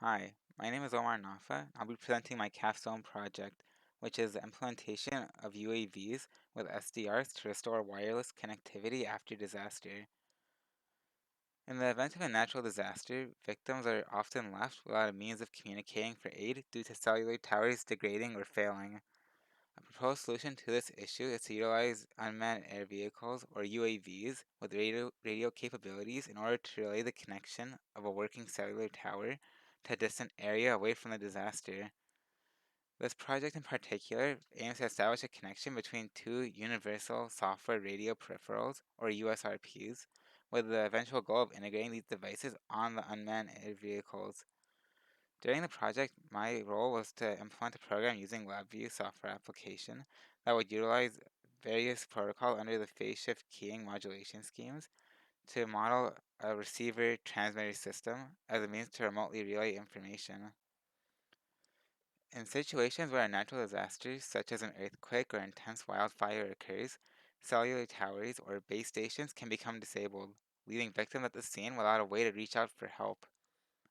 Hi, my name is Omar Naffaa. I'll be presenting my Capstone project, which is the implementation of UAVs with SDRs to restore wireless connectivity after disaster. In the event of a natural disaster, victims are often left without a means of communicating for aid due to cellular towers degrading or failing. A proposed solution to this issue is to utilize unmanned air vehicles or UAVs with radio capabilities in order to relay the connection of a working cellular tower to a distant area away from the disaster. This project in particular aims to establish a connection between two universal software radio peripherals, or USRPs, with the eventual goal of integrating these devices on the unmanned air vehicles. During the project, my role was to implement a program using LabVIEW software application that would utilize various protocols under the phase shift keying modulation schemes to model a receiver transmitter system as a means to remotely relay information. In situations where a natural disaster, such as an earthquake or intense wildfire, occurs, cellular towers or base stations can become disabled, leaving victims at the scene without a way to reach out for help.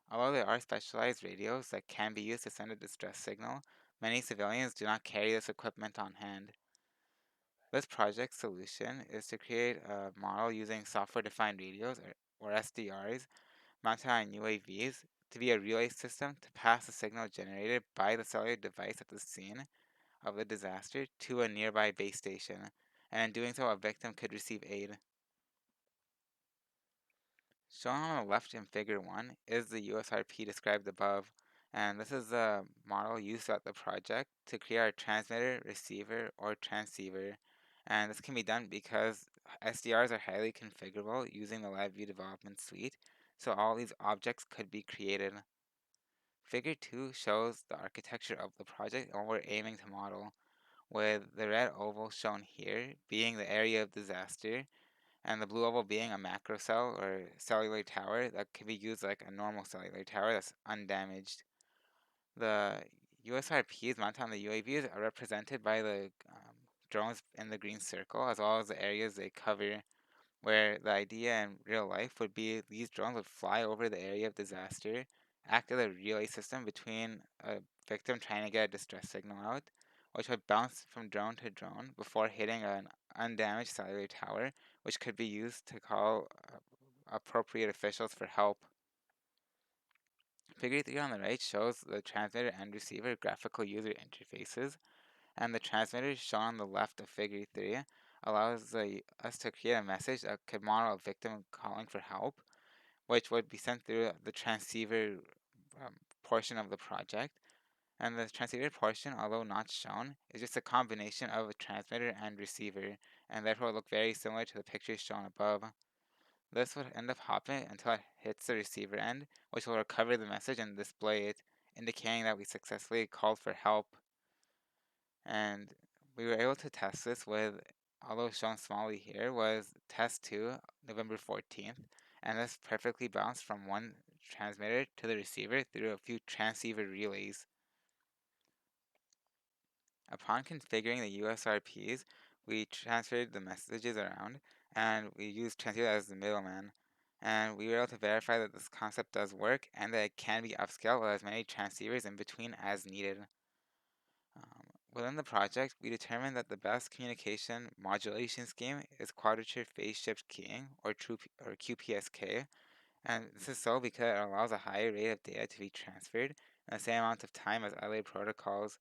Although there are specialized radios that can be used to send a distress signal, many civilians do not carry this equipment on hand. This project solution is to create a model using software defined radios, or SDRs, mounted on UAVs to be a relay system to pass the signal generated by the cellular device at the scene of the disaster to a nearby base station, and in doing so, a victim could receive aid. Shown on the left in Figure 1 is the USRP described above, and this is the model used throughout the project to create a transmitter, receiver, or transceiver. And this can be done because SDRs are highly configurable using the LabVIEW development suite, so all these objects could be created. Figure 2 shows the architecture of the project and what we're aiming to model, with the red oval shown here being the area of disaster, and the blue oval being a macro cell or cellular tower that can be used like a normal cellular tower that's undamaged. The USRPs mounted on the UAVs are represented by the drones in the green circle, as well as the areas they cover, where the idea in real life would be these drones would fly over the area of disaster, act as a relay system between a victim trying to get a distress signal out, which would bounce from drone to drone before hitting an undamaged cellular tower, which could be used to call appropriate officials for help. Figure 3 on the right shows the transmitter and receiver graphical user interfaces, and the transmitter shown on the left of Figure 3 allows us to create a message that could model a victim calling for help, which would be sent through the transceiver portion of the project. And the transceiver portion, although not shown, is just a combination of a transmitter and receiver, and therefore will look very similar to the pictures shown above. This would end up hopping until it hits the receiver end, which will recover the message and display it, indicating that we successfully called for help. And we were able to test this with, although shown smallly here, was test 2, November 14th, and this perfectly bounced from one transmitter to the receiver through a few transceiver relays. Upon configuring the USRPs, we transferred the messages around, and we used transceiver as the middleman. And we were able to verify that this concept does work and that it can be upscaled with as many transceivers in between as needed. Within the project, we determined that the best communication modulation scheme is quadrature phase shift keying, or QPSK, and this is so because it allows a higher rate of data to be transferred in the same amount of time as other protocols.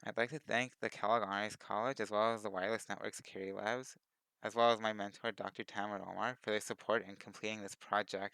I'd like to thank the Kellogg Honors College as well as the Wireless Network Security Labs, as well as my mentor, Dr. Tamar Omar, for their support in completing this project.